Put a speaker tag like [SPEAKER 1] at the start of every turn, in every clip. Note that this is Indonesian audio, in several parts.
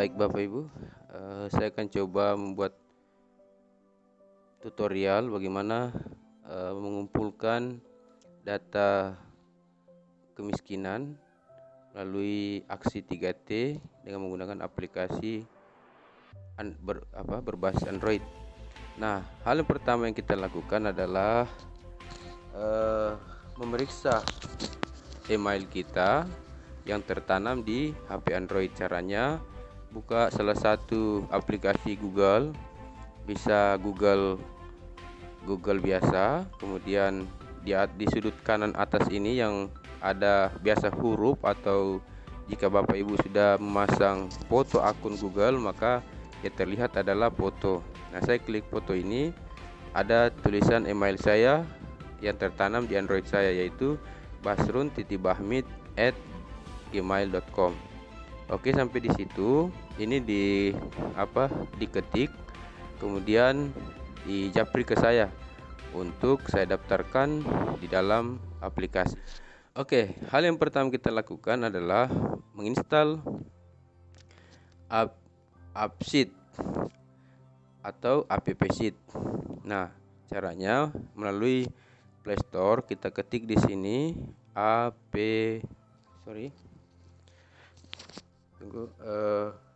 [SPEAKER 1] Baik Bapak Ibu, saya akan coba membuat tutorial bagaimana mengumpulkan data kemiskinan melalui aksi 3T dengan menggunakan aplikasi berbasis Android. Nah, hal yang pertama yang kita lakukan adalah memeriksa email kita yang tertanam di HP Android. Caranya buka salah satu aplikasi Google, bisa Google biasa, kemudian di sudut kanan atas ini yang ada biasa huruf, atau jika Bapak Ibu sudah memasang foto akun Google maka yang terlihat adalah foto. Nah, saya klik foto ini, ada tulisan email saya yang tertanam di Android saya, yaitu basrun.bahmid@gmail.com. Oke, sampai di situ. Ini diketik, kemudian dijapri ke saya untuk saya daftarkan di dalam aplikasi. Oke, hal yang pertama kita lakukan adalah menginstal AppSheet atau AppSheet. Nah, caranya melalui Play Store, kita ketik di sini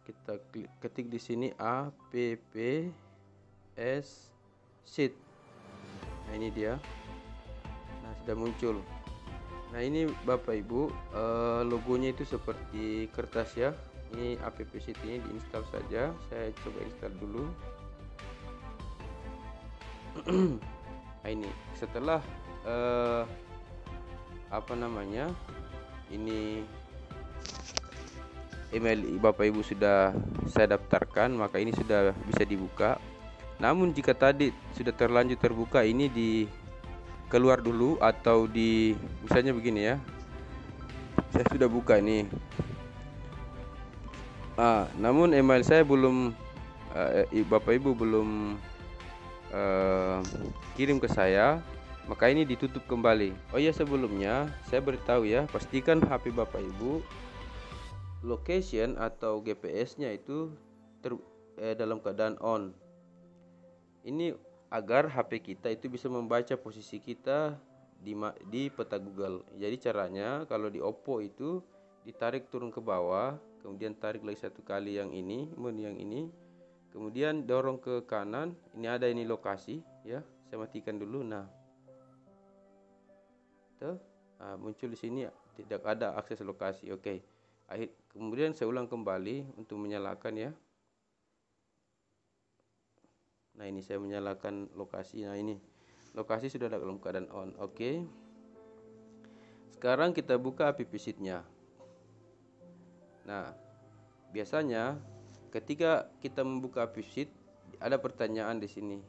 [SPEAKER 1] kita ketik di sini AppS Sheet. Nah, ini dia. Nah, sudah muncul. Nah, ini Bapak Ibu, logonya itu seperti kertas ya. Ini AppSheet ini diinstal saja. Saya coba install dulu. Nah, ini setelah ini email Bapak Ibu sudah saya daftarkan, maka ini sudah bisa dibuka. Namun jika tadi sudah terlanjur terbuka, ini keluar dulu, atau misalnya begini ya, saya sudah buka ini. Namun email saya belum, Bapak Ibu belum kirim ke saya, maka ini ditutup kembali. Oh ya, sebelumnya saya beritahu ya, pastikan HP Bapak Ibu location atau GPS-nya itu dalam keadaan on. Ini agar HP kita itu bisa membaca posisi kita di peta Google. Jadi caranya, kalau di Oppo itu ditarik turun ke bawah, kemudian tarik lagi satu kali yang ini, kemudian dorong ke kanan. Ini ada ini lokasi ya. Saya matikan dulu. Nah, muncul di sini tidak ada akses lokasi. Oke. Kemudian saya ulang kembali untuk menyalakan ya. Nah, ini saya menyalakan lokasi. Nah, ini lokasi sudah dalam keadaan on. Oke. Sekarang kita buka AppSheet-nya. Nah, biasanya ketika kita membuka AppSheet ada pertanyaan di sini.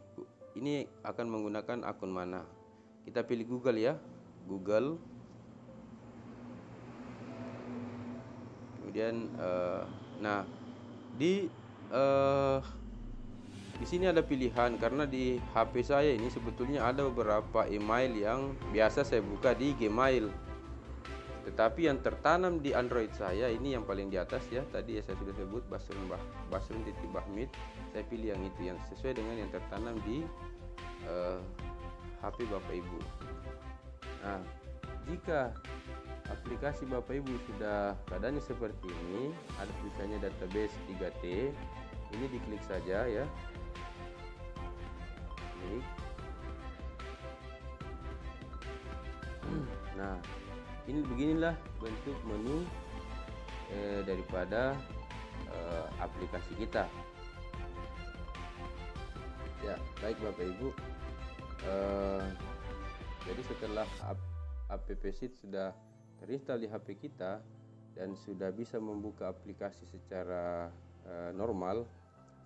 [SPEAKER 1] Ini akan menggunakan akun mana? Kita pilih Google ya. Google. Kemudian di sini ada pilihan, karena di HP saya ini sebetulnya ada beberapa email yang biasa saya buka di Gmail, tetapi yang tertanam di Android saya ini yang paling di atas ya. Tadi ya saya sudah sebut basrun.bahmid. Saya pilih yang itu, yang sesuai dengan yang tertanam di HP Bapak Ibu. Nah, jika aplikasi Bapak Ibu sudah keadaannya seperti ini, ada tulisannya database 3T, ini diklik saja ya. Klik. Nah, beginilah bentuk menu daripada aplikasi kita. Ya, baik Bapak Ibu. Jadi setelah AppSheet sudah terinstall di HP kita dan sudah bisa membuka aplikasi secara normal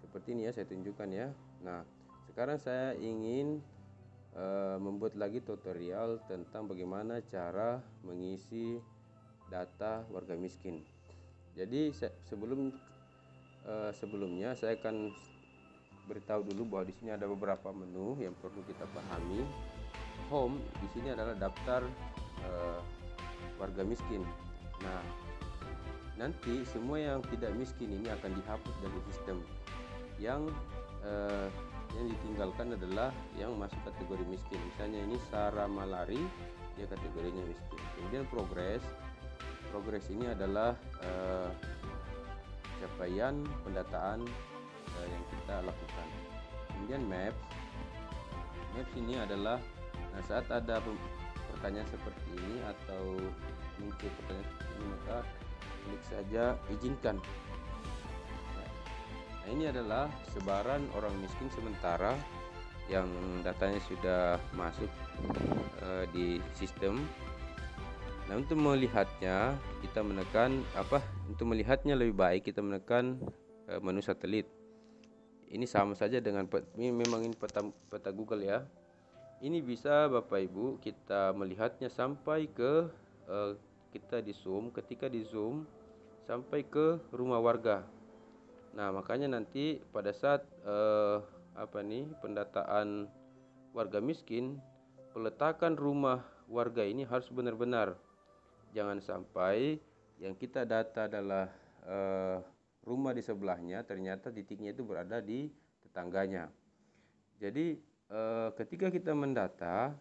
[SPEAKER 1] seperti ini ya, saya tunjukkan ya. Nah, sekarang saya ingin membuat lagi tutorial tentang bagaimana cara mengisi data warga miskin. Jadi sebelumnya saya akan beritahu dulu bahwa di sini ada beberapa menu yang perlu kita pahami. Home di sini adalah daftar warga miskin. Nah, nanti semua yang tidak miskin ini akan dihapus dari sistem. Yang ditinggalkan adalah yang masuk kategori miskin. Misalnya ini Sarah Malari, dia kategorinya miskin. Kemudian progres ini adalah capaian pendataan yang kita lakukan. Kemudian maps ini adalah saat ada pertanyaan seperti ini atau muncul pertanyaan seperti ini, maka klik saja izinkan. Nah, ini adalah sebaran orang miskin sementara yang datanya sudah masuk di sistem. Nah, untuk melihatnya kita menekan untuk melihatnya lebih baik kita menekan menu satelit. Ini sama saja dengan memang ini peta Google ya. Ini bisa Bapak Ibu kita melihatnya sampai ke kita di zoom, ketika di zoom sampai ke rumah warga. Nah, makanya nanti pada saat pendataan warga miskin, peletakan rumah warga ini harus benar-benar. Jangan sampai yang kita data adalah rumah di sebelahnya, ternyata titiknya itu berada di tetangganya. Jadi ketika kita mendata,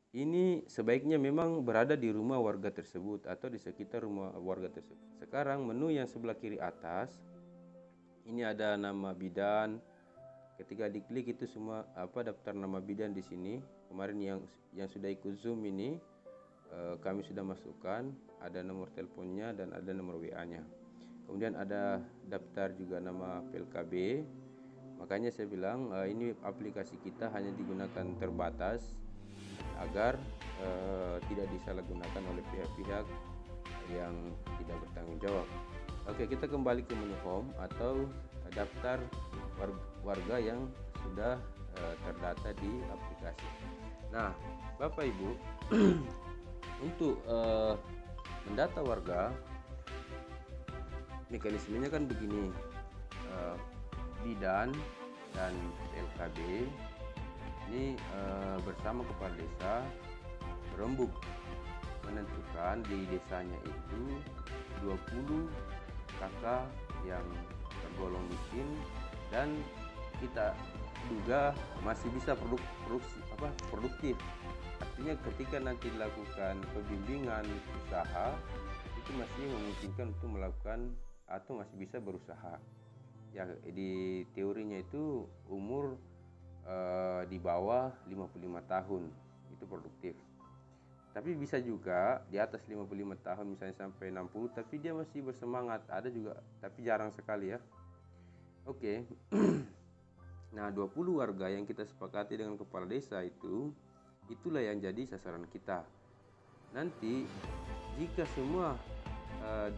[SPEAKER 1] ini sebaiknya memang berada di rumah warga tersebut atau di sekitar rumah warga tersebut. Sekarang menu yang sebelah kiri atas ini ada nama bidan. Ketika diklik itu semua daftar nama bidan di sini. Kemarin yang sudah ikut Zoom ini kami sudah masukkan, ada nomor teleponnya dan ada nomor WA-nya. Kemudian ada daftar juga nama PLKB. Makanya saya bilang ini aplikasi kita hanya digunakan terbatas agar tidak disalahgunakan oleh pihak-pihak yang tidak bertanggung jawab. Oke, kita kembali ke menu home atau daftar warga yang sudah terdata di aplikasi. Nah, Bapak Ibu, untuk mendata warga, mekanismenya kan begini. Bidan dan LKB ini bersama kepala desa berembuk menentukan di desanya itu 20 kakak yang tergolong miskin dan kita duga masih bisa produktif. Artinya ketika nanti dilakukan pembimbingan usaha itu masih memungkinkan untuk melakukan atau masih bisa berusaha. Ya, di teorinya itu umur di bawah 55 tahun itu produktif. Tapi bisa juga di atas 55 tahun misalnya sampai 60 tapi dia masih bersemangat, ada juga, tapi jarang sekali ya. Oke. Nah, 20 warga yang kita sepakati dengan kepala desa itulah yang jadi sasaran kita. Nanti jika semua 20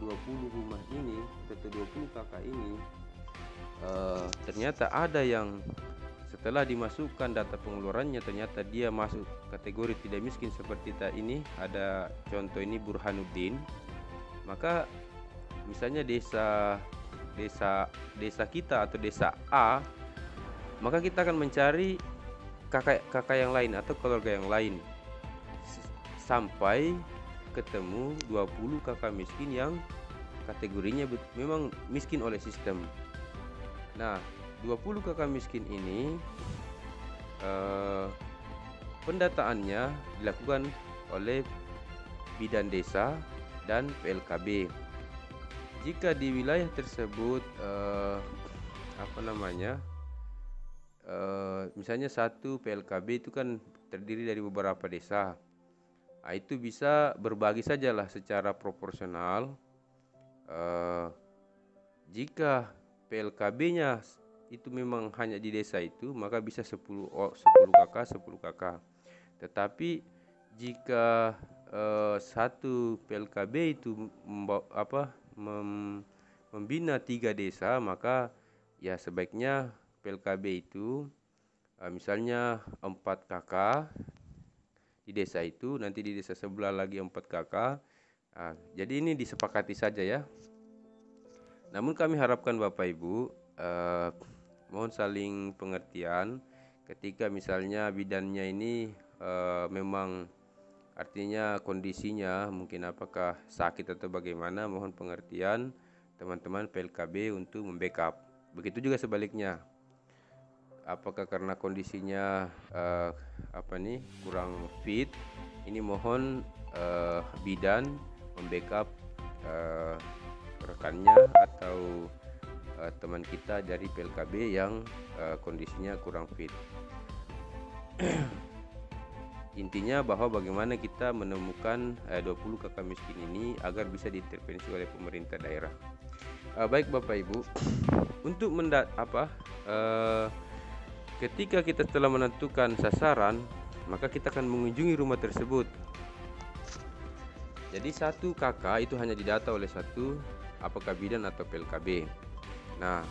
[SPEAKER 1] rumah ini atau 20 kakak ini ternyata ada yang setelah dimasukkan data pengeluarannya ternyata dia masuk kategori tidak miskin seperti ini, ada contoh ini Burhanuddin, maka misalnya desa kita atau desa A, maka kita akan mencari kakak yang lain atau keluarga yang lain sampai ketemu 20 kakak miskin yang kategorinya memang miskin oleh sistem. Nah, 20 kakak miskin ini pendataannya dilakukan oleh bidan desa dan PLKB. Jika di wilayah tersebut misalnya satu PLKB itu kan terdiri dari beberapa desa. Nah, itu bisa berbagi sajalah secara proporsional. Jika PLKB-nya itu memang hanya di desa itu, maka bisa 10 kakak. Tetapi jika satu PLKB itu membina 3 desa, maka ya sebaiknya PLKB itu misalnya 4 kakak di desa itu, nanti di desa sebelah lagi 4 kakak. Jadi ini disepakati saja ya. Namun kami harapkan Bapak Ibu mohon saling pengertian ketika misalnya bidannya ini memang artinya kondisinya mungkin apakah sakit atau bagaimana, mohon pengertian teman-teman PLKB untuk membackup. Begitu juga sebaliknya, apakah karena kondisinya kurang fit, ini mohon bidan membackup rekannya atau teman kita dari PLKB yang kondisinya kurang fit. Intinya bahwa bagaimana kita menemukan 20 kakak miskin ini agar bisa diintervensi oleh pemerintah daerah. Baik Bapak Ibu, untuk ketika kita telah menentukan sasaran, maka kita akan mengunjungi rumah tersebut. Jadi satu kakak itu hanya didata oleh satu apakah bidan atau PLKB. Nah,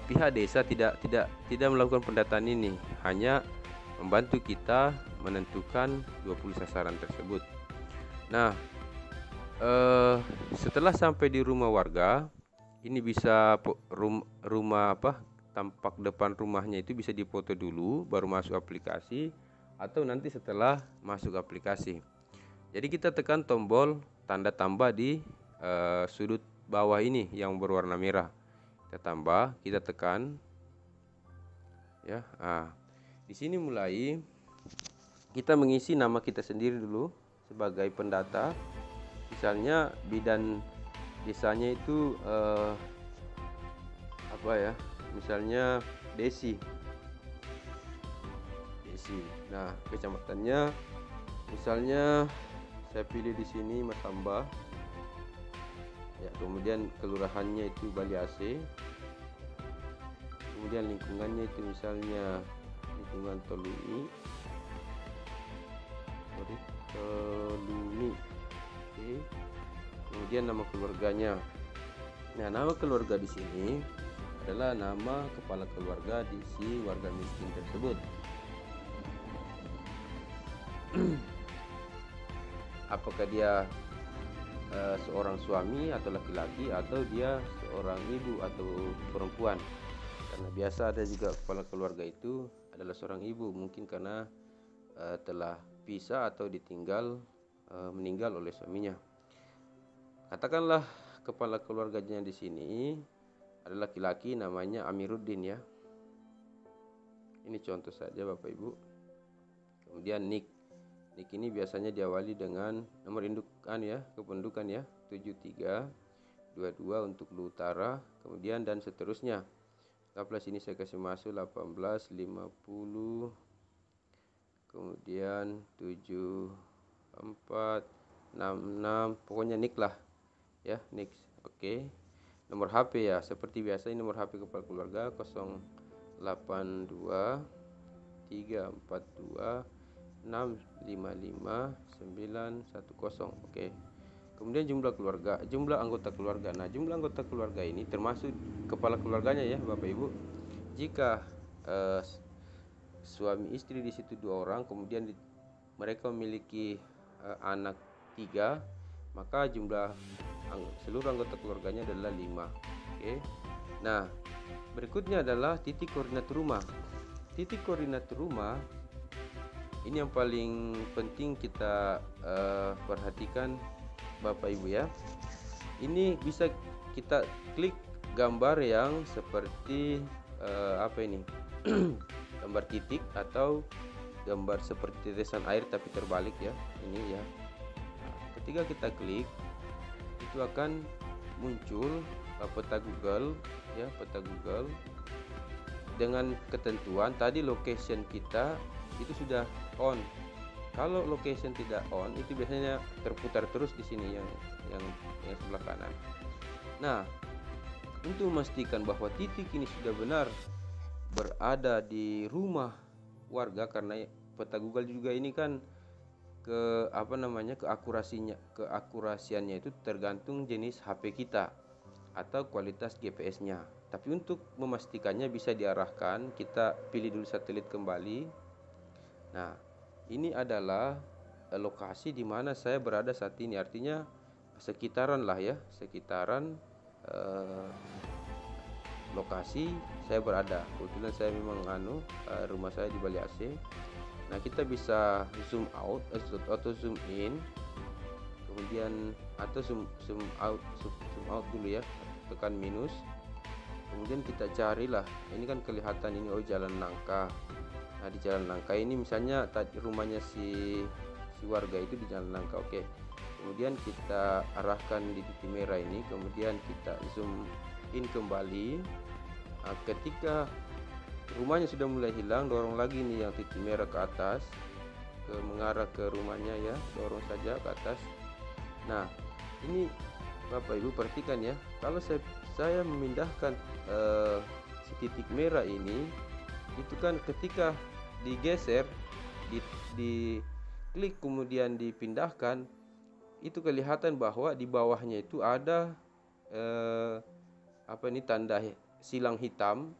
[SPEAKER 1] pihak desa tidak melakukan pendataan ini, hanya membantu kita menentukan 20 sasaran tersebut. Nah, setelah sampai di rumah warga, ini bisa tampak depan rumahnya itu bisa dipoto dulu baru masuk aplikasi, atau nanti setelah masuk aplikasi. Jadi kita tekan tombol tanda tambah di sudut bawah ini yang berwarna merah. Kita tambah, kita tekan ya. Di sini mulai kita mengisi nama kita sendiri dulu sebagai pendata. Misalnya bidan desanya itu misalnya Desi. Nah, kecamatannya misalnya saya pilih di sini Masamba. Ya, kemudian kelurahannya itu Bali AC. Kemudian lingkungannya itu misalnya lingkungan Toluni. Oke. Kemudian nama keluarganya. Nah, nama keluarga di sini adalah nama kepala keluarga di si warga miskin tersebut. Apakah dia seorang suami atau laki-laki, atau dia seorang ibu atau perempuan? Karena biasa ada juga kepala keluarga itu adalah seorang ibu, mungkin karena telah pisah atau ditinggal meninggal oleh suaminya. Katakanlah kepala keluarganya di sini adalah laki-laki, namanya Amiruddin ya. Ini contoh saja Bapak Ibu. Kemudian nik ini biasanya diawali dengan nomor indukan ya, kependudukan ya, 7322 untuk Lu Utara, kemudian dan seterusnya. Setelah sini saya kasih masuk 1850, kemudian 7466, pokoknya nik lah ya, nik. Oke. Nomor HP ya, seperti biasa ini nomor HP kepala keluarga 082 342 655 910. Oke. Kemudian jumlah anggota keluarga. Nah, jumlah anggota keluarga ini termasuk kepala keluarganya ya, Bapak Ibu. Jika suami istri di situ 2 orang, kemudian mereka memiliki anak 3, maka jumlah seluruh anggota keluarganya adalah 5. Oke. Nah, berikutnya adalah titik koordinat rumah. Titik koordinat rumah ini yang paling penting kita perhatikan Bapak Ibu ya. Ini bisa kita klik gambar yang seperti gambar titik atau gambar seperti tetesan air tapi terbalik ya. Ini ya. Nah, ketika kita klik, itu akan muncul peta Google ya, peta Google dengan ketentuan tadi location kita itu sudah on. Kalau location tidak on, itu biasanya terputar terus di sini yang sebelah kanan. Nah, untuk memastikan bahwa titik ini sudah benar berada di rumah warga, karena peta Google juga ini kan keakurasiannya itu tergantung jenis HP kita atau kualitas GPS-nya. Tapi untuk memastikannya bisa diarahkan, kita pilih dulu satelit kembali. Nah, ini adalah lokasi di mana saya berada saat ini, artinya sekitaran lokasi saya berada. Kebetulan saya memang rumah saya di Bali AC. Nah, kita bisa zoom out atau zoom in, kemudian atau zoom out dulu ya, tekan minus. Kemudian kita carilah, ini kan kelihatan ini, oh jalan nangka. Nah, di jalan nangka ini misalnya tadi rumahnya si warga itu di jalan nangka. Oke, kemudian kita arahkan di titik merah ini, kemudian kita zoom in kembali. Nah, ketika rumahnya sudah mulai hilang, dorong lagi nih yang titik merah ke atas, mengarah ke rumahnya ya, dorong saja ke atas. Nah, ini Bapak Ibu perhatikan ya, kalau saya memindahkan si titik merah ini, itu kan ketika digeser, di klik kemudian dipindahkan, itu kelihatan bahwa di bawahnya itu ada tanda silang hitam.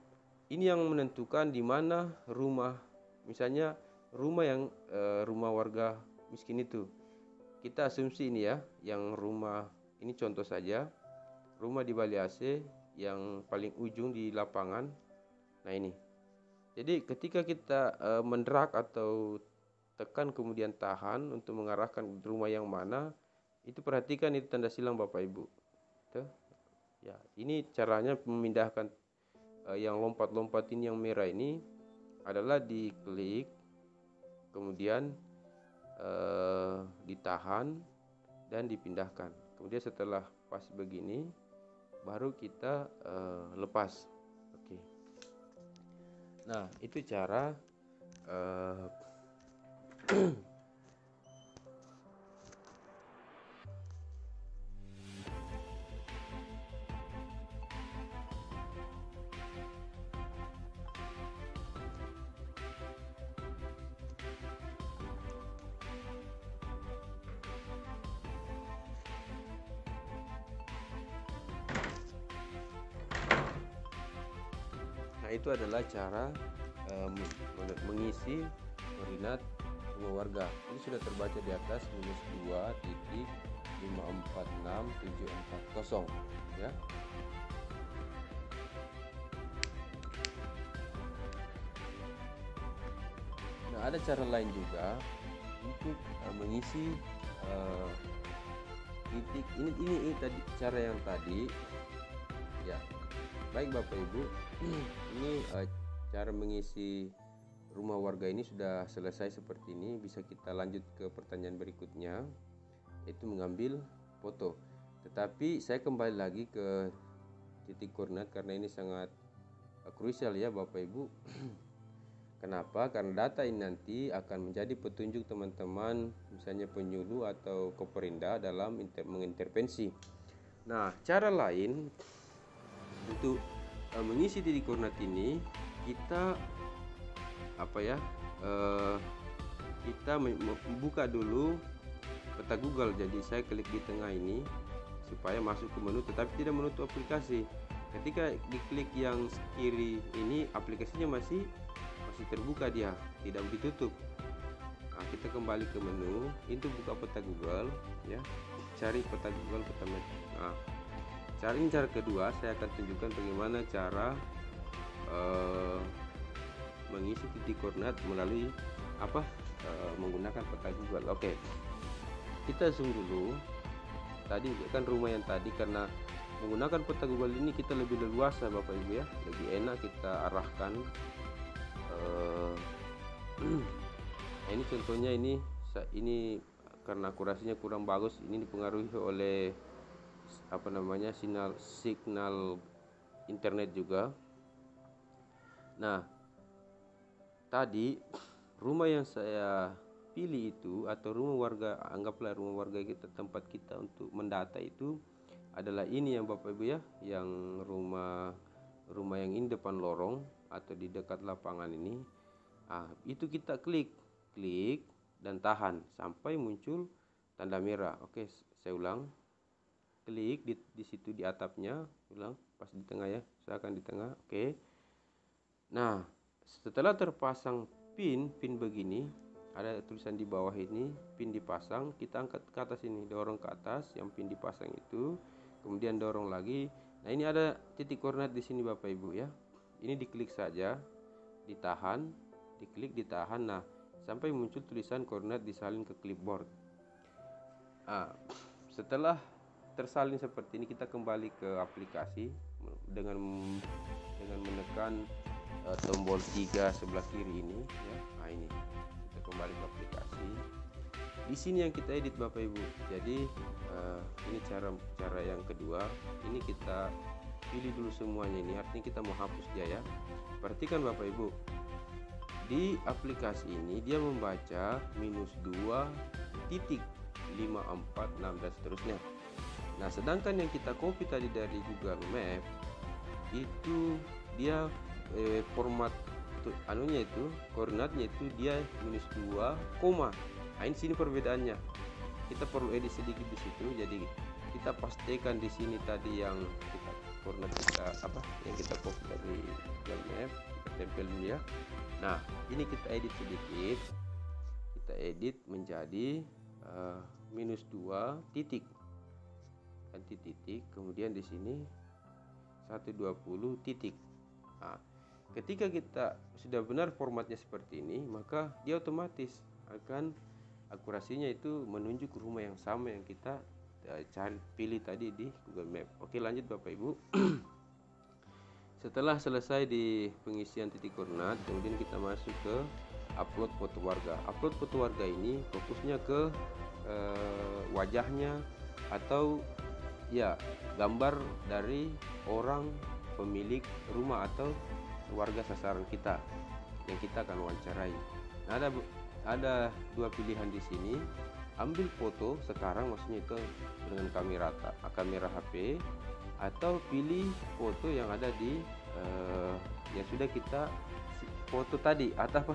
[SPEAKER 1] Ini yang menentukan di mana rumah, misalnya rumah warga miskin itu. Kita asumsi ini ya, yang rumah ini contoh saja, rumah di Bali AC yang paling ujung di lapangan. Nah ini, jadi ketika kita mendrag atau tekan kemudian tahan untuk mengarahkan rumah yang mana, itu perhatikan itu tanda silang Bapak Ibu. Tuh. Ya, ini caranya memindahkan yang lompat-lompat ini, yang merah ini adalah diklik, kemudian ditahan dan dipindahkan. Kemudian setelah pas begini, baru kita lepas. Oke. Nah, itu cara nah itu adalah cara mengisi koordinat rumah warga. Ini sudah terbaca di atas, -2.546740 ya. Nah, ada cara lain juga untuk mengisi titik ini tadi cara yang tadi ya. Baik Bapak Ibu, ini cara mengisi rumah warga ini sudah selesai seperti ini. Bisa kita lanjut ke pertanyaan berikutnya, yaitu mengambil foto. Tetapi saya kembali lagi ke titik koordinat karena ini sangat krusial ya Bapak Ibu. Kenapa? Karena data ini nanti akan menjadi petunjuk teman-teman, misalnya penyuluh atau Koperinda dalam mengintervensi. Nah, cara lain untuk mengisi titik koordinat ini, kita kita membuka dulu peta Google. Jadi saya klik di tengah ini supaya masuk ke menu, tetapi tidak menutup aplikasi. Ketika diklik yang kiri ini, aplikasinya masih terbuka, dia tidak ditutup. Nah, kita kembali ke menu, itu buka peta Google ya, cari peta Google pertama. Nah, cara kedua saya akan tunjukkan bagaimana cara mengisi titik koordinat melalui menggunakan peta Google. Oke, kita zoom dulu. Tadi kan rumah yang tadi, karena menggunakan peta Google ini kita lebih leluasa Bapak Ibu ya, lebih enak kita arahkan. Nah, ini contohnya, ini karena akurasinya kurang bagus, ini dipengaruhi oleh signal internet juga. Nah, tadi rumah yang saya pilih itu, atau rumah warga, anggaplah rumah warga kita, tempat kita untuk mendata itu adalah ini yang Bapak Ibu ya, yang rumah yang ini depan lorong atau di dekat lapangan ini. Itu kita klik dan tahan sampai muncul tanda merah. Oke, saya ulang. Klik di situ di atapnya, ulang pas di tengah ya, usahakan di tengah. Oke. Nah, setelah terpasang pin begini, ada tulisan di bawah ini pin dipasang, kita angkat ke atas ini, dorong ke atas yang pin dipasang itu, kemudian dorong lagi. Nah, ini ada titik koordinat di sini Bapak Ibu ya. Ini diklik saja, ditahan, diklik, ditahan. Nah, sampai muncul tulisan koordinat disalin ke clipboard. Setelah tersalin seperti ini, kita kembali ke aplikasi dengan menekan tombol 3 sebelah kiri ini ya. Ini kita kembali ke aplikasi. Di sini yang kita edit Bapak Ibu. Jadi ini cara yang kedua. Ini kita pilih dulu semuanya, ini artinya kita mau hapus dia ya. Perhatikan Bapak Ibu, di aplikasi ini dia membaca -2 titik 5, 4, 6 dan seterusnya. Nah, sedangkan yang kita copy tadi dari Google Map itu dia format koordinatnya itu dia -2, koma. Nah, ini sini perbedaannya. Kita perlu edit sedikit di situ. Jadi kita pastikan di sini tadi yang koordinat yang kita copy dari Google Map, kita tempel dia. Nah, ini kita edit sedikit. Kita edit menjadi -2 titik. Ganti titik, kemudian di sini 120 titik. Nah, ketika kita sudah benar formatnya seperti ini, maka dia otomatis akan akurasinya itu menunjuk rumah yang sama yang kita pilih tadi di Google Map. Oke, lanjut Bapak Ibu. Setelah selesai di pengisian titik koordinat, kemudian kita masuk ke upload foto warga. Upload foto warga ini fokusnya ke wajahnya atau ya gambar dari orang pemilik rumah atau warga sasaran kita yang kita akan wawancarai. Nah, ada dua pilihan di sini. Ambil foto sekarang, maksudnya itu dengan kamera HP, atau pilih foto yang ada di yang sudah kita foto tadi atau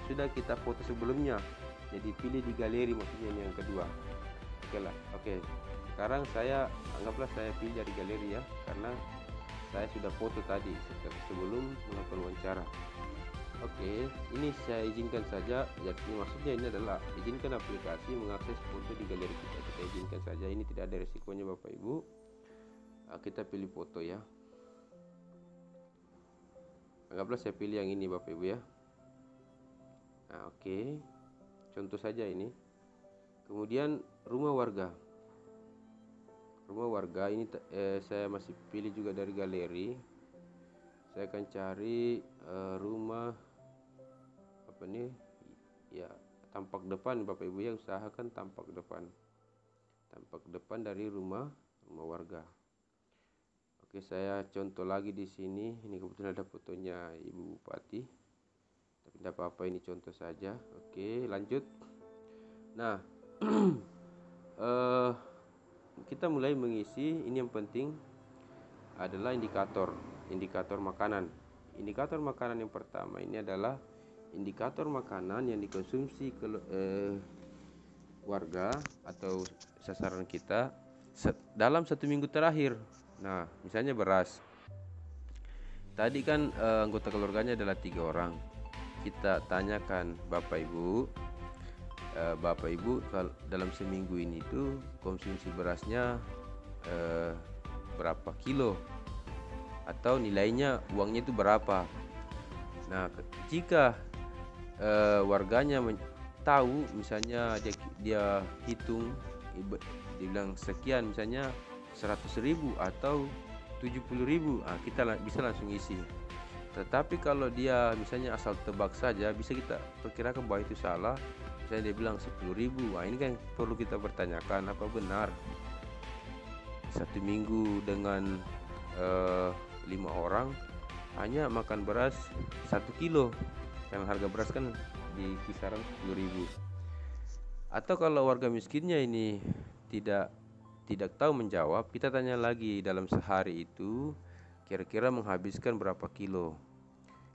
[SPEAKER 1] sudah kita foto sebelumnya. Jadi pilih di galeri, maksudnya ini yang kedua. Oke. Sekarang anggaplah saya pilih dari galeri ya, karena saya sudah foto tadi sebelum melakukan wawancara. Oke, ini saya izinkan saja. Jadi maksudnya ini adalah izinkan aplikasi mengakses foto di galeri kita. Kita izinkan saja, ini tidak ada resikonya Bapak Ibu. Kita pilih foto ya. Anggaplah saya pilih yang ini Bapak Ibu ya. Nah, oke. Contoh saja ini. Kemudian rumah warga. Rumah warga ini saya masih pilih juga dari galeri. Saya akan cari rumah ya, tampak depan Bapak Ibu ya, usahakan tampak depan dari rumah warga. Oke, saya contoh lagi di sini. Ini kebetulan ada fotonya Ibu Bupati, tapi tidak apa-apa, ini contoh saja. Oke, lanjut. Nah, kita mulai mengisi. Ini yang penting adalah indikator makanan. Indikator makanan yang pertama ini adalah indikator makanan yang dikonsumsi warga atau sasaran kita dalam 1 minggu terakhir. Nah, misalnya beras. Tadi kan anggota keluarganya adalah 3 orang. Kita tanyakan Bapak Ibu kalau dalam seminggu ini tuh konsumsi berasnya berapa kilo, atau nilainya, uangnya itu berapa. Nah, jika warganya tahu, misalnya dia hitung, dia bilang sekian, misalnya 100.000 atau 70.000, kita bisa langsung isi. Tetapi kalau dia misalnya asal tebak saja, bisa kita perkirakan bahwa itu salah. Misalnya dia bilang 10.000, ini kan perlu kita pertanyakan apa benar 1 minggu dengan 5 orang hanya makan beras 1 kilo, yang harga beras kan di kisaran 10.000. Atau kalau warga miskinnya ini tidak tahu menjawab, kita tanya lagi, dalam sehari itu kira-kira menghabiskan berapa kilo.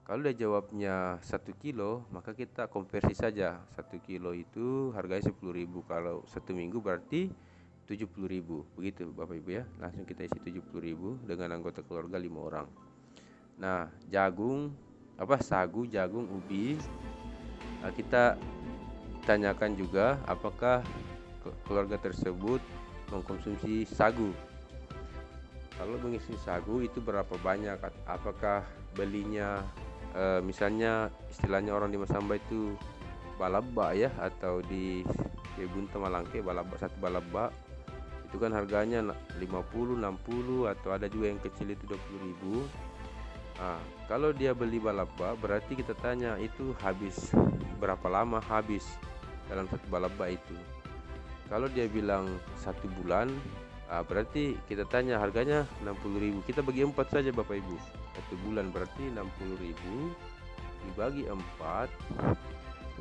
[SPEAKER 1] Kalau dia jawabnya 1 kilo, maka kita konversi saja. 1 kilo itu harganya 10.000. Kalau 1 minggu berarti 70.000. Begitu Bapak Ibu ya. Langsung kita isi 70.000 dengan anggota keluarga 5 orang. Nah, sagu, jagung, ubi. Nah, kita tanyakan juga apakah keluarga tersebut mengkonsumsi sagu. Kalau mengisi sagu itu berapa banyak? Apakah belinya misalnya istilahnya orang di Masamba itu balabak ya, atau di kebun Tamalangke balabak, satu balabak itu kan harganya 50, 60, atau ada juga yang kecil itu 20.000. Nah, kalau dia beli balabak berarti kita tanya itu habis berapa lama habis dalam satu balabak itu. Kalau dia bilang 1 bulan, berarti kita tanya harganya 60.000. Kita bagi 4 saja Bapak Ibu. 1 bulan berarti 60.000 dibagi 4,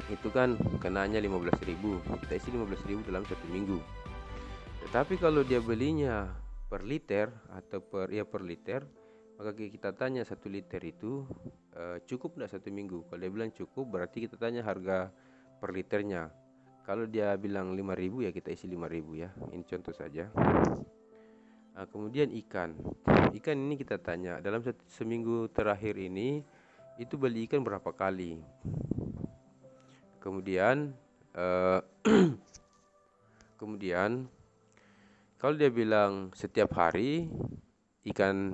[SPEAKER 1] itu kan kenanya 15.000. Kita isi 15.000 dalam 1 minggu. Tetapi kalau dia belinya per liter atau per liter, maka kita tanya 1 liter itu cukup enggak 1 minggu. Kalau dia bilang cukup, berarti kita tanya harga per liternya. Kalau dia bilang 5.000 ya kita isi 5.000 ya. Ini contoh saja. Nah, kemudian ikan ini kita tanya dalam seminggu terakhir ini itu beli ikan berapa kali. Kemudian kalau dia bilang setiap hari, ikan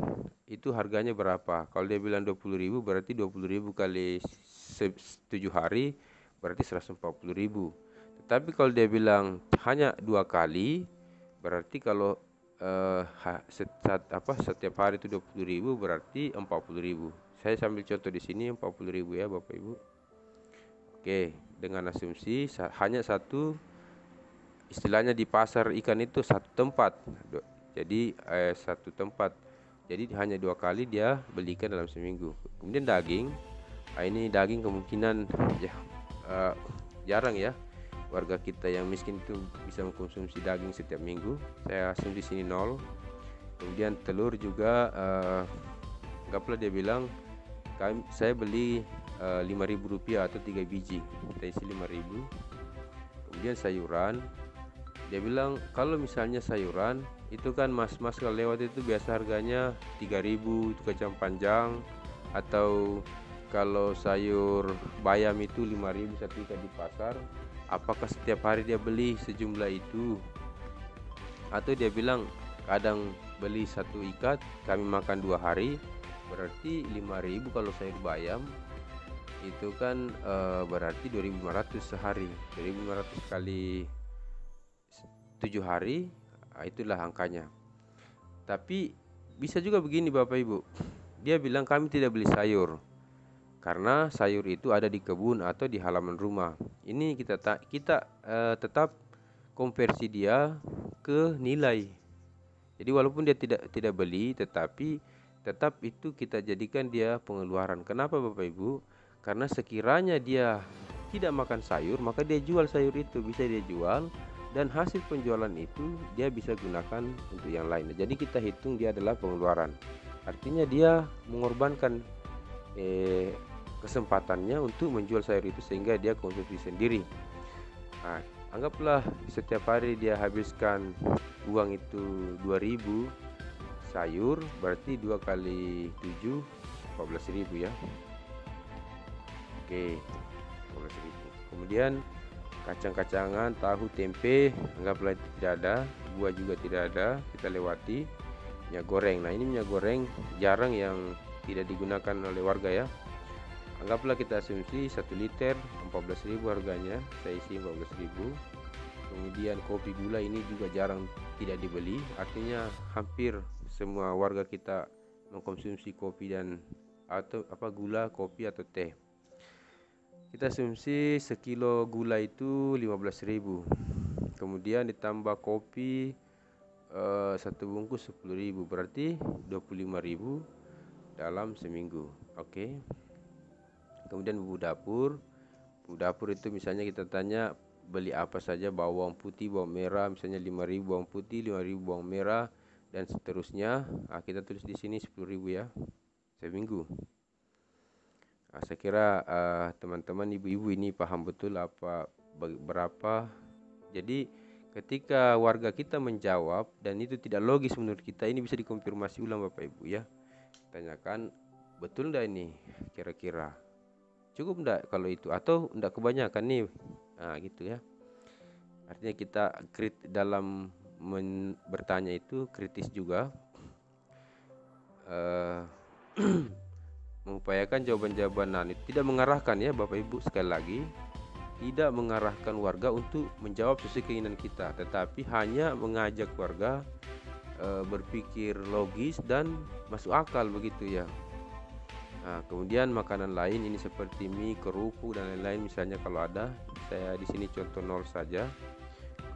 [SPEAKER 1] itu harganya berapa? Kalau dia bilang 20.000 berarti 20.000 kali 7 hari berarti 140.000. Tetapi kalau dia bilang hanya 2 kali, berarti kalau setiap hari itu 20.000 berarti 40.000. Saya sambil contoh di sini 40.000 ya Bapak Ibu. Oke, dengan asumsi hanya satu, istilahnya di pasar ikan itu satu tempat. Jadi satu tempat. Jadi hanya 2 kali dia belikan dalam seminggu. Kemudian daging. Ini daging kemungkinan ya jarang ya warga kita yang miskin itu bisa mengkonsumsi daging setiap minggu. Saya asumsi di sini 0. Kemudian telur juga anggaplah dia bilang saya beli Rp5.000 atau 3 biji. Kita isi 5.000. Kemudian sayuran, dia bilang kalau misalnya sayuran itu kan mas-mas kalau lewat itu biasa harganya 3.000 itu kacang panjang, atau kalau sayur bayam itu 5.000 satu ikat di pasar. Apakah setiap hari dia beli sejumlah itu, atau dia bilang kadang beli satu ikat kami makan 2 hari, berarti 5.000 kalau sayur bayam itu kan berarti 2.500 sehari. 2.500 kali 7 hari, itulah angkanya. Tapi bisa juga begini Bapak Ibu, dia bilang kami tidak beli sayur karena sayur itu ada di kebun atau di halaman rumah. Ini kita tetap konversi dia ke nilai. Jadi walaupun dia tidak beli, tetapi tetap itu kita jadikan dia pengeluaran. Kenapa Bapak Ibu? Karena sekiranya dia tidak makan sayur, maka dia jual sayur itu, bisa dia jual, dan hasil penjualan itu dia bisa gunakan untuk yang lain. Jadi kita hitung dia adalah pengeluaran. Artinya dia mengorbankan kesempatannya untuk menjual sayur itu sehingga dia konsumsi sendiri. Nah, anggaplah setiap hari dia habiskan uang itu 2.000 sayur, berarti 2 kali 7 14.000 ya. Oke, 14.000. Kemudian kacang-kacangan, tahu, tempe, anggaplah tidak ada, buah juga tidak ada, kita lewati. Minyak goreng. Nah, ini minyak goreng jarang yang tidak digunakan oleh warga ya. Anggaplah kita asumsi 1 liter 14.000 harganya, saya isi 14.000. Kemudian kopi gula ini juga jarang tidak dibeli, artinya hampir semua warga kita mengkonsumsi kopi dan atau gula, kopi atau teh. Kita asumsi sekilo gula itu 15.000. Kemudian ditambah kopi satu bungkus 10.000, berarti 25.000 dalam seminggu. Oke. Kemudian bumbu dapur itu misalnya kita tanya beli apa saja, bawang putih, bawang merah, misalnya 5.000 bawang putih, 5.000 bawang merah, dan seterusnya. Kita tulis di sini 10.000 ya seminggu. Saya kira teman-teman ibu-ibu ini paham betul berapa. Jadi ketika warga kita menjawab dan itu tidak logis menurut kita, ini bisa dikonfirmasi ulang Bapak Ibu ya. Tanyakan betul enggak ini, kira-kira cukup enggak kalau itu, atau enggak kebanyakan nih. Nah gitu ya. Artinya kita dalam bertanya itu kritis juga, mengupayakan jawaban-jawaban tidak mengarahkan ya Bapak Ibu. Sekali lagi tidak mengarahkan warga untuk menjawab sesuai keinginan kita, tetapi hanya mengajak warga berpikir logis dan masuk akal begitu ya. Nah, kemudian makanan lain ini seperti mie, kerupuk dan lain-lain misalnya kalau ada, saya di sini contoh 0 saja.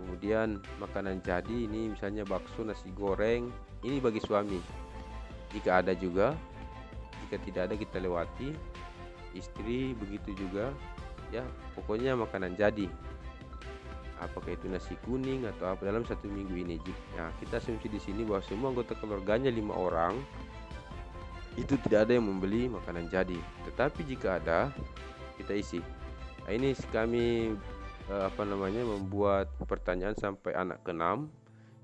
[SPEAKER 1] Kemudian makanan jadi ini misalnya bakso, nasi goreng, ini bagi suami. Jika ada juga, jika tidak ada kita lewati. Istri begitu juga ya, pokoknya makanan jadi. Apakah itu nasi kuning atau apa dalam 1 minggu ini. Nah, kita asumsi di sini bahwa semua anggota keluarganya 5 orang itu tidak ada yang membeli makanan jadi, tetapi jika ada kita isi. Nah, ini kami membuat pertanyaan sampai anak ke-6.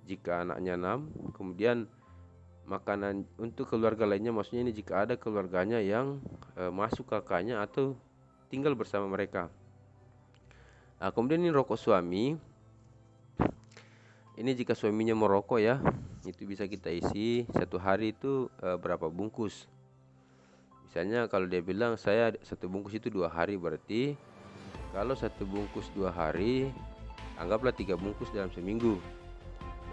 [SPEAKER 1] Jika anaknya 6, kemudian makanan untuk keluarga lainnya, maksudnya ini jika ada keluarganya yang masuk kakaknya atau tinggal bersama mereka. Nah, kemudian ini rokok suami. Ini jika suaminya merokok ya, itu bisa kita isi 1 hari itu berapa bungkus. Misalnya kalau dia bilang saya 1 bungkus itu 2 hari, berarti kalau 1 bungkus 2 hari, anggaplah 3 bungkus dalam seminggu.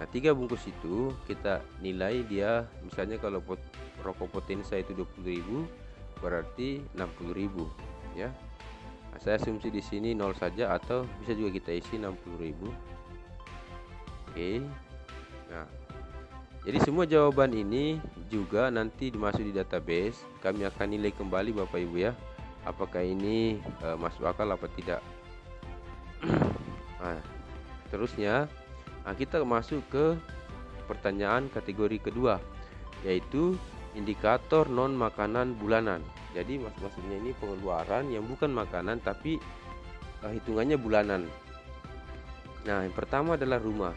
[SPEAKER 1] Nah, 3 bungkus itu kita nilai dia, misalnya kalau rokok potensa itu 20.000, berarti 60.000 ya. Nah, saya asumsi di sini 0 saja, atau bisa juga kita isi 60.000. Oke. Nah, jadi semua jawaban ini juga nanti dimasuk di database. Kami akan nilai kembali Bapak Ibu ya, apakah ini masuk akal apa tidak. Nah, terusnya kita masuk ke pertanyaan kategori kedua, yaitu indikator non makanan bulanan. Jadi maksudnya ini pengeluaran yang bukan makanan tapi hitungannya bulanan. Nah, yang pertama adalah rumah.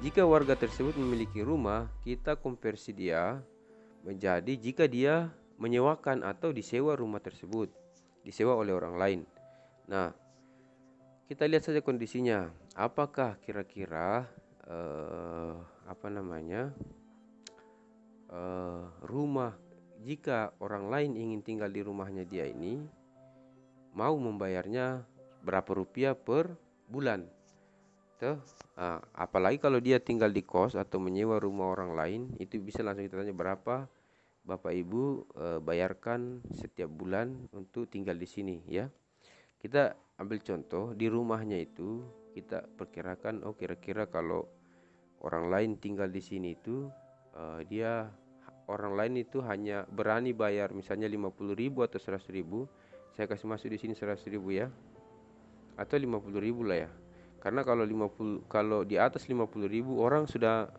[SPEAKER 1] Jika warga tersebut memiliki rumah, kita konversi dia menjadi jika dia menyewakan atau disewa rumah tersebut, disewa oleh orang lain. Nah, kita lihat saja kondisinya. Apakah kira-kira rumah, jika orang lain ingin tinggal di rumahnya dia ini, mau membayarnya berapa rupiah per bulan? Apalagi kalau dia tinggal di kos atau menyewa rumah orang lain, itu bisa langsung kita tanya berapa Bapak Ibu bayarkan setiap bulan untuk tinggal di sini ya. Kita ambil contoh di rumahnya itu, kita perkirakan kira-kira kalau orang lain tinggal di sini itu orang lain itu hanya berani bayar misalnya 50.000 atau 100.000. Saya kasih masuk di sini 100.000 ya, atau 50.000 lah ya. Karena kalau di atas 50.000 orang sudah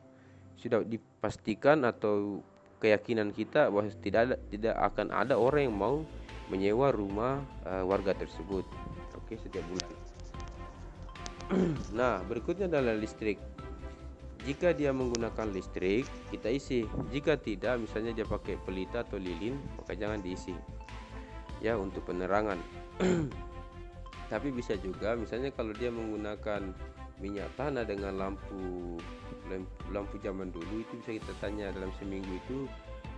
[SPEAKER 1] dipastikan atau keyakinan kita bahwa tidak akan ada orang yang mau menyewa rumah warga tersebut. Oke, setiap bulan. Nah, berikutnya adalah listrik. Jika dia menggunakan listrik, kita isi. Jika tidak, misalnya dia pakai pelita atau lilin, maka jangan diisi ya untuk penerangan. Tapi bisa juga misalnya kalau dia menggunakan minyak tanah dengan lampu zaman dulu, itu bisa kita tanya dalam seminggu itu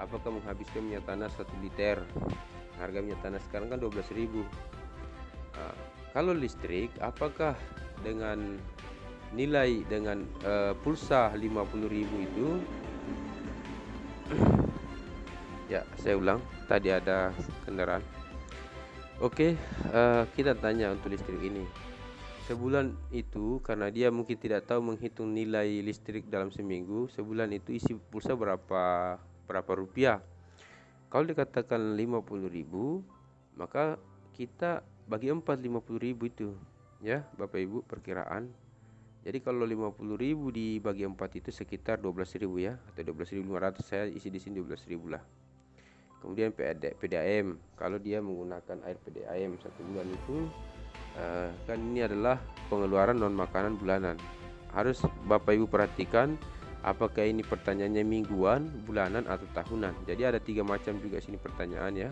[SPEAKER 1] apakah menghabiskan minyak tanah 1 liter. Harga minyak tanah sekarang kan 12.000. Kalau listrik, apakah dengan nilai dengan pulsa 50.000 itu ya, saya ulang, tadi ada kendaraan. Oke, kita tanya untuk listrik ini. Sebulan itu, karena dia mungkin tidak tahu menghitung nilai listrik dalam seminggu, sebulan itu isi pulsa berapa rupiah. Kalau dikatakan 50.000, maka kita bagi 4 50.000 itu ya Bapak Ibu, perkiraan. Jadi kalau 50.000 dibagi 4 itu sekitar 12.000 ya, atau 12.500. Saya isi di sini 12.000 lah. Kemudian PDAM, kalau dia menggunakan air PDAM 1 bulan itu kan ini adalah pengeluaran non makanan bulanan. Harus Bapak Ibu perhatikan apakah ini pertanyaannya mingguan, bulanan atau tahunan. Jadi ada 3 macam juga sini pertanyaan ya,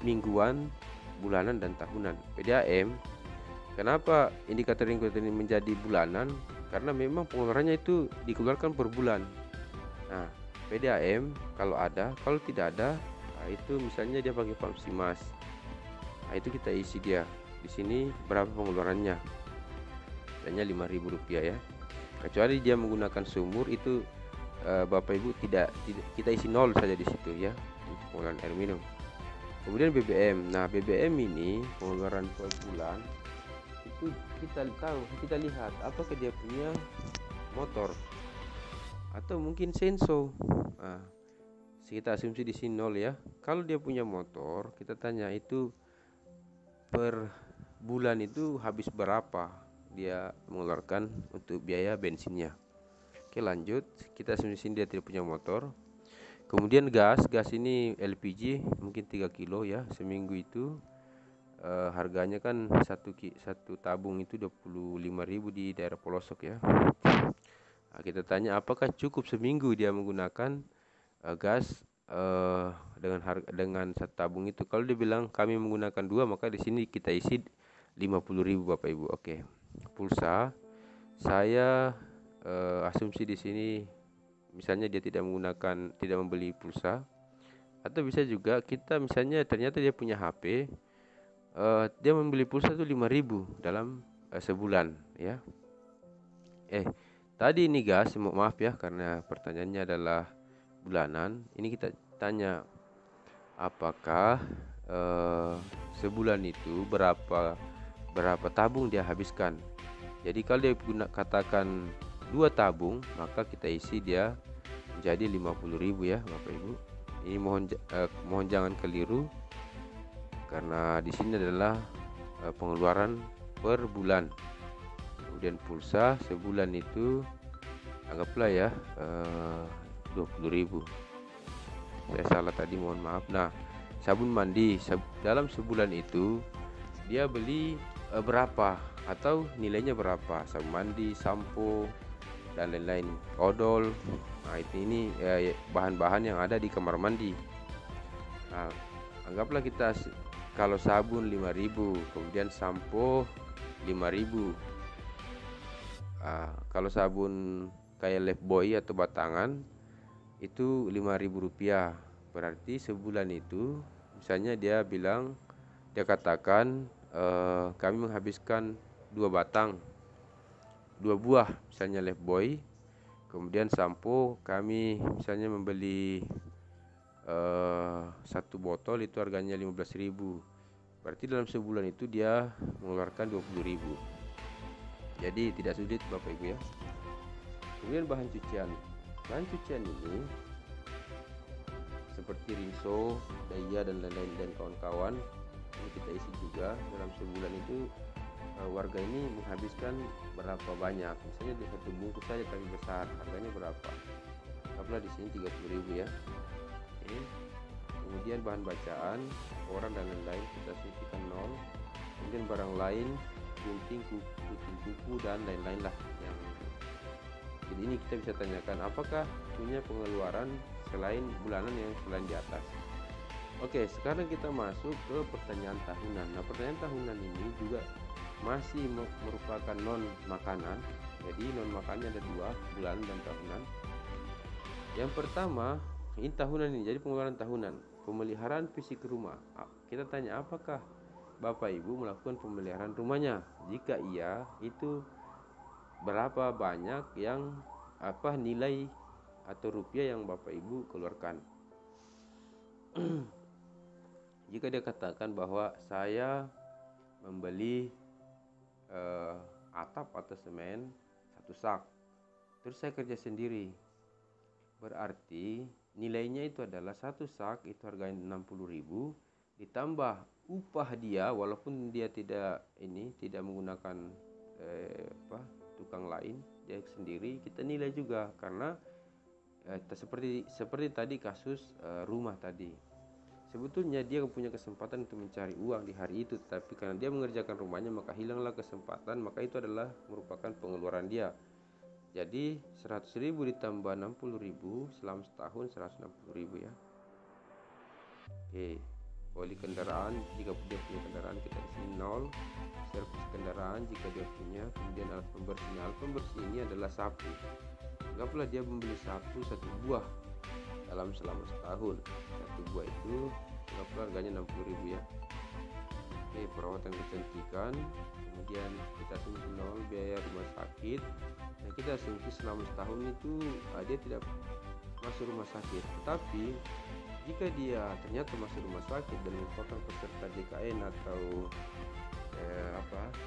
[SPEAKER 1] mingguan, bulanan dan tahunan. PDAM, kenapa indikator ini menjadi bulanan? Karena memang pengeluarannya itu dikeluarkan per bulan. Nah, PDAM kalau ada, kalau tidak ada, itu misalnya dia pakai Famsimas. Nah, itu kita isi dia. di sini berapa pengeluarannya, misalnya Rp5.000 ya. Kecuali dia menggunakan sumur itu Bapak Ibu tidak kita isi nol saja di situ ya untuk pengeluaran air minum. Kemudian BBM. Nah, BBM ini pengeluaran per bulan itu kita lihat apakah dia punya motor atau mungkin senso. Nah, kita asumsi di sini nol ya. Kalau dia punya motor, kita tanya itu per bulan itu habis berapa dia mengeluarkan untuk biaya bensinnya. Oke, lanjut. Kita asumsi dia tidak punya motor. Kemudian gas ini LPG mungkin 3 kilo ya, seminggu itu harganya kan satu tabung itu 25.000 di daerah pelosok ya. Nah, kita tanya apakah cukup seminggu dia menggunakan gas dengan satu tabung itu. Kalau dia bilang kami menggunakan 2, maka di sini kita isi 50.000 Bapak Ibu. Oke. Pulsa saya asumsi di sini misalnya dia tidak membeli pulsa, atau bisa juga kita misalnya ternyata dia punya HP, dia membeli pulsa itu 5.000 dalam sebulan ya. Tadi ini gas, maaf ya karena pertanyaannya adalah bulanan. Ini kita tanya apakah sebulan itu berapa tabung dia habiskan. Jadi kalau dia katakan 2 tabung, maka kita isi dia menjadi 50.000 ya Bapak Ibu. Ini mohon jangan keliru karena di sini adalah pengeluaran per bulan. Kemudian pulsa sebulan itu anggaplah ya 20.000. Saya salah tadi, mohon maaf. Nah, sabun mandi dalam sebulan itu dia beli berapa atau nilainya berapa, sabun mandi, sampo dan lain-lain, odol. Nah, ini bahan-bahan yang ada di kamar mandi. Nah, anggaplah kita kalau sabun 5.000, kemudian sampo 5.000. Kalau sabun kayak Lifebuoy atau batangan itu Rp5.000. Berarti sebulan itu misalnya dia katakan kami menghabiskan 2 buah misalnya Lifebuoy. Kemudian sampo kami misalnya membeli 1 botol itu harganya 15.000. Berarti dalam sebulan itu dia mengeluarkan 20.000. Jadi tidak sulit Bapak Ibu ya. Kemudian bahan cucian ini seperti rinso, daya dan lain-lain dan kawan-kawan ini kita isi juga. Dalam sebulan itu warga ini menghabiskan berapa banyak. Misalnya di 1 bungkus saja kali besar harganya berapa, anggaplah di sini 30.000 ya. Oke. Kemudian bahan bacaan, koran dan lain-lain kita sisihkan 0. Kemudian barang lain, gunting kuku dan lain-lain lah yang. Jadi ini kita bisa tanyakan apakah punya pengeluaran selain bulanan yang selain di atas. Oke, sekarang kita masuk ke pertanyaan tahunan. Nah, pertanyaan tahunan ini juga masih merupakan non makanan. Jadi non makannya ada 2, bulanan dan tahunan. Yang pertama ini tahunan ini, jadi pengeluaran tahunan. Pemeliharaan fisik rumah. Kita tanya apakah Bapak Ibu melakukan pemeliharaan rumahnya. Jika iya, itu berapa banyak yang nilai atau rupiah yang Bapak Ibu keluarkan. Jika dia katakan bahwa saya membeli atap atau semen 1 sak, terus saya kerja sendiri, berarti nilainya itu adalah 1 sak itu harganya 60.000 ditambah upah dia, walaupun dia tidak menggunakan tukang lain, dia sendiri, kita nilai juga karena seperti tadi kasus rumah tadi. Sebetulnya dia punya kesempatan untuk mencari uang di hari itu, tapi karena dia mengerjakan rumahnya maka hilanglah kesempatan, maka itu adalah merupakan pengeluaran dia. Jadi 100.000 ditambah 60.000 selama setahun 160.000 ya. Oke. Poli kendaraan, jika dia punya kendaraan kita di sini 0. Servis kendaraan jika dia punya. Kemudian alat pembersih. Alat pembersih ini adalah sapu. Anggaplah dia membeli sapu 1 buah selama setahun. 1 buah itu anggaplah harganya 60.000 ya. Oke, perawatan kecantikan, kemudian kita asumsi 0 biaya rumah sakit. Nah, kita asumsi selama setahun itu dia tidak masuk rumah sakit. Tetapi jika dia ternyata masuk rumah sakit dan merupakan peserta JKN atau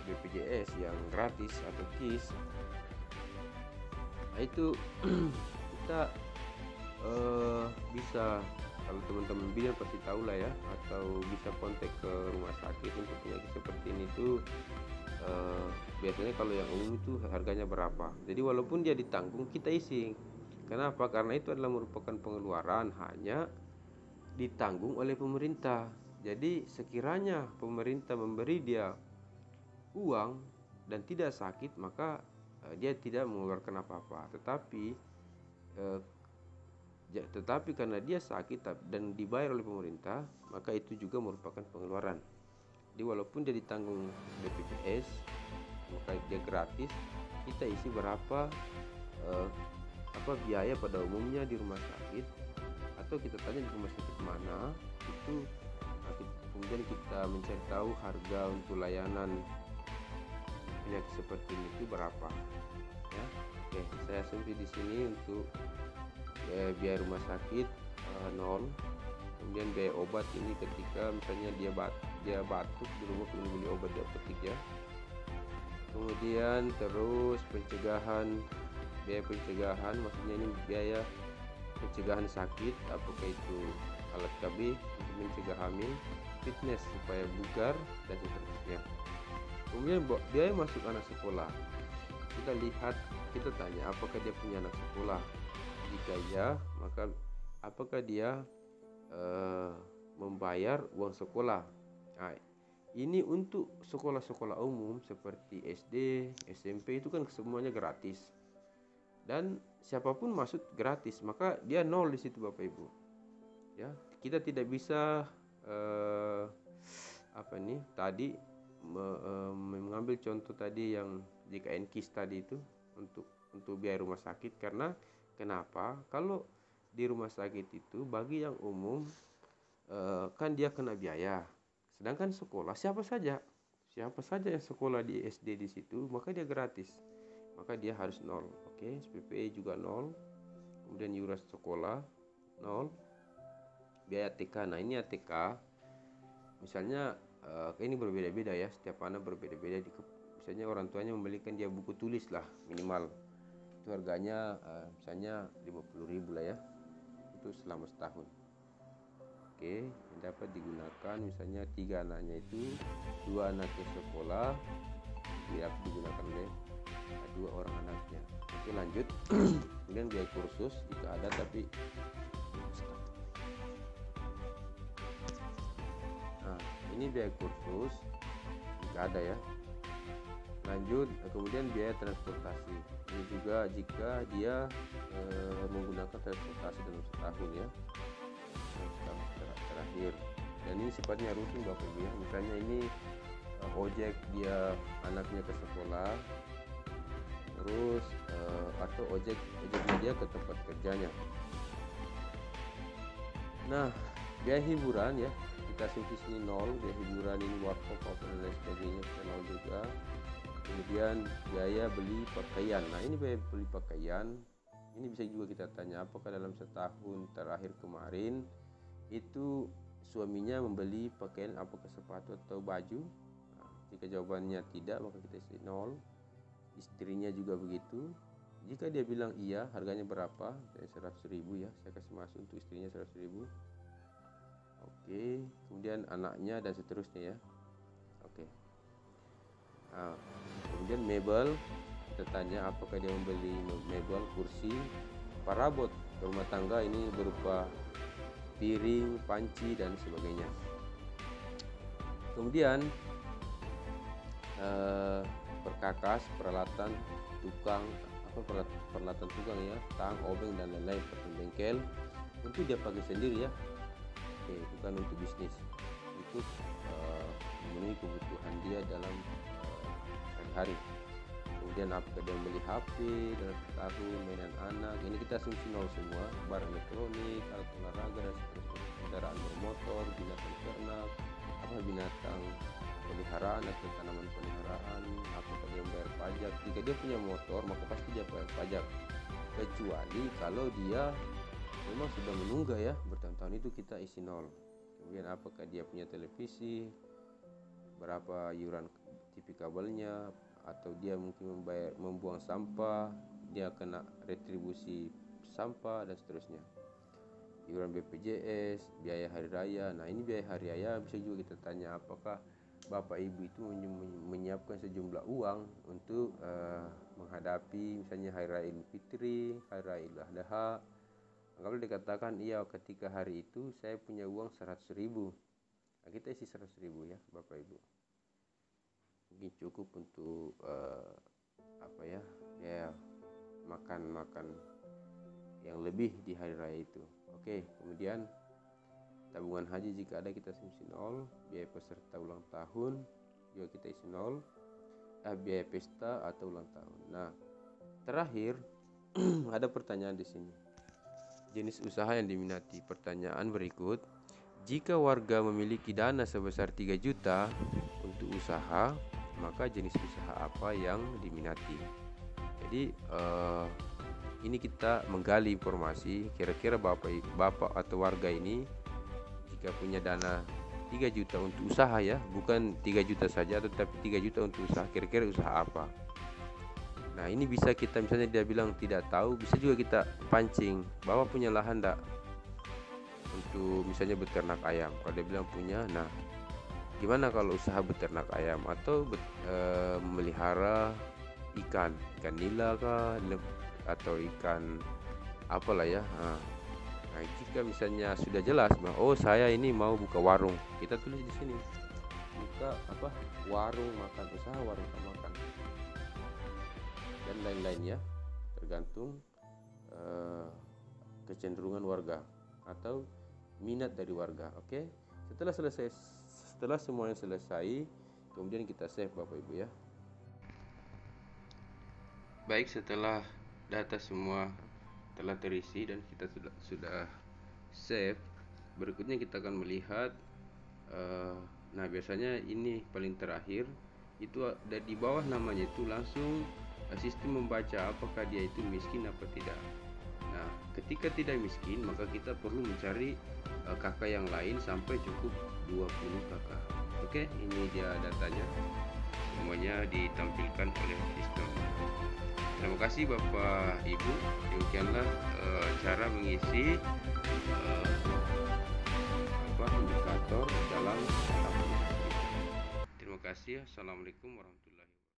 [SPEAKER 1] BPJS yang gratis atau KIS, nah itu kita bisa, kalau teman-teman bilang pasti tahu lah ya, atau bisa kontak ke rumah sakit untuk penyakit seperti ini tuh biasanya kalau yang umum itu harganya berapa. Jadi walaupun dia ditanggung, kita isi. Kenapa? Karena itu adalah merupakan pengeluaran hanya ditanggung oleh pemerintah. Jadi sekiranya pemerintah memberi dia uang dan tidak sakit, maka dia tidak mengeluarkan apa-apa. Tetapi karena dia sakit dan dibayar oleh pemerintah, maka itu juga merupakan pengeluaran. Jadi walaupun dia ditanggung BPJS, maka dia gratis, kita isi berapa biaya pada umumnya di rumah sakit, atau kita tanya di rumah sakit mana itu, kemudian kita mencari tahu harga untuk layanan penyakit seperti ini itu berapa ya. Oke, saya asumsi di sini untuk biaya rumah sakit 0. Kemudian biaya obat ini ketika misalnya dia batuk di rumah, perlu beli obat di apotek ya. Kemudian terus biaya pencegahan, maksudnya ini biaya pencegahan sakit, apakah itu alat KB untuk mencegah hamil, fitness supaya bugar dan seterusnya. Kemudian biaya masuk anak sekolah, kita tanya apakah dia punya anak sekolah. Jika ya, maka apakah dia membayar uang sekolah. Nah, ini untuk sekolah-sekolah umum seperti SD, SMP itu kan semuanya gratis. Dan siapapun masuk gratis, maka dia 0 di situ Bapak Ibu. Ya, kita tidak bisa tadi mengambil contoh tadi yang JKN KIS tadi itu untuk biaya rumah sakit, karena kenapa? Kalau di rumah sakit itu bagi yang umum kan dia kena biaya. Sedangkan sekolah siapa saja yang sekolah di SD di situ, maka dia gratis. Maka dia harus 0. Oke, SPP juga 0. Kemudian iuran sekolah 0. Biaya TK. Nah, ini ATK. Misalnya ini berbeda-beda ya, setiap anak berbeda-beda. Misalnya orang tuanya membelikan dia buku tulis lah minimal. Itu harganya misalnya 50.000 lah ya. Itu selama setahun. Oke, yang dapat digunakan misalnya 3 anaknya itu, 2 anaknya sekolah, digunakan oleh 2 orang anaknya. Oke, lanjut. Kemudian biaya kursus jika ada, tapi ini biaya kursus jika ada ya. Lanjut, kemudian biaya transportasi. Ini juga jika dia menggunakan transportasi dalam setahun ya, setahun terakhir. Dan ini sifatnya rutin Bapak Ibu ya. Misalnya ini ojek dia anaknya ke sekolah, terus atau ojeknya dia ke tempat kerjanya. Nah, biaya hiburan ya, kita asumsi sini 0. Biaya hiburan ini warkop dan lain sebagainya 0 juga. Kemudian biaya beli pakaian. Nah, ini biaya beli pakaian ini bisa juga kita tanya apakah dalam setahun terakhir kemarin itu suaminya membeli pakaian, apakah sepatu atau baju. Nah, jika jawabannya tidak, maka kita isi 0. Istrinya juga begitu. Jika dia bilang iya, harganya berapa? 100.000 ya, saya kasih masuk untuk istrinya 100.000. Oke, kemudian anaknya dan seterusnya ya. Oke. Nah, kemudian mebel, kita tanya apakah dia membeli mebel, kursi, parabot rumah tangga, ini berupa piring, panci dan sebagainya. Kemudian perkakas, peralatan tukang, peralatan tukang ya, tang, obeng dan lain-lain, peralatan bengkel, untuk dia pakai sendiri ya. Oke, bukan untuk bisnis, untuk memenuhi kebutuhan dia dalam hari-hari. Kemudian apakah dia membeli HP dalam setahun, mainan anak, ini kita asumsi 0 semua, barang elektronik, alat olahraga dan seterusnya, kendaraan bermotor, binatang ternak, binatang peliharaan atau tanaman peliharaan, apakah dia membayar pajak. Jika dia punya motor maka pasti dia bayar pajak, kecuali kalau dia memang sudah menunggah ya bertahun-tahun, itu kita isi nol. Kemudian apakah dia punya televisi, berapa iuran TV kabelnya, atau dia mungkin membuang sampah, dia kena retribusi sampah dan seterusnya. Iuran BPJS, biaya hari raya. Nah ini biaya hari raya bisa juga kita tanya, apakah bapak ibu itu menyiapkan sejumlah uang untuk menghadapi misalnya hari raya Idul Fitri, hari raya Idul Adha. Kalau dikatakan iya ketika hari itu saya punya uang 100.000, nah, kita isi 100.000 ya bapak ibu, mungkin cukup untuk makan yang lebih di hari raya itu. Oke, kemudian tabungan haji jika ada kita isi nol, biaya peserta ulang tahun juga kita isi nol, biaya pesta atau ulang tahun. Nah terakhir ada pertanyaan di sini, jenis usaha yang diminati. Pertanyaan berikut, jika warga memiliki dana sebesar 3 juta untuk usaha, maka jenis usaha apa yang diminati? Jadi ini kita menggali informasi, kira-kira bapak atau warga ini jika punya dana 3 juta untuk usaha ya, bukan 3 juta saja tetapi 3 juta untuk usaha, kira-kira usaha apa? Nah ini bisa kita, misalnya dia bilang tidak tahu, bisa juga kita pancing, bapak punya lahan enggak untuk misalnya beternak ayam? Kalau dia bilang punya, nah gimana kalau usaha beternak ayam atau memelihara ikan nila kah, atau ikan apalah ya. Nah jika misalnya sudah jelas bahwa oh saya ini mau buka warung, kita tulis di sini buka warung makan, usaha warung makan dan lain-lain ya, tergantung kecenderungan warga atau minat dari warga. Oke, setelah semuanya selesai, kemudian kita save bapak ibu ya. Baik, setelah data semua telah terisi dan kita sudah save, berikutnya kita akan melihat nah biasanya ini paling terakhir itu ada di bawah namanya itu langsung sistem membaca apakah dia itu miskin apa tidak. Nah ketika tidak miskin maka kita perlu mencari kakak yang lain sampai cukup 20 kakak. Oke, ini dia datanya, semuanya ditampilkan oleh sistem. Terima kasih Bapak Ibu. Demikianlah cara mengisi indikator dalam aplikasi. Terima kasih. Assalamualaikum warahmatullahi wabarakatuh.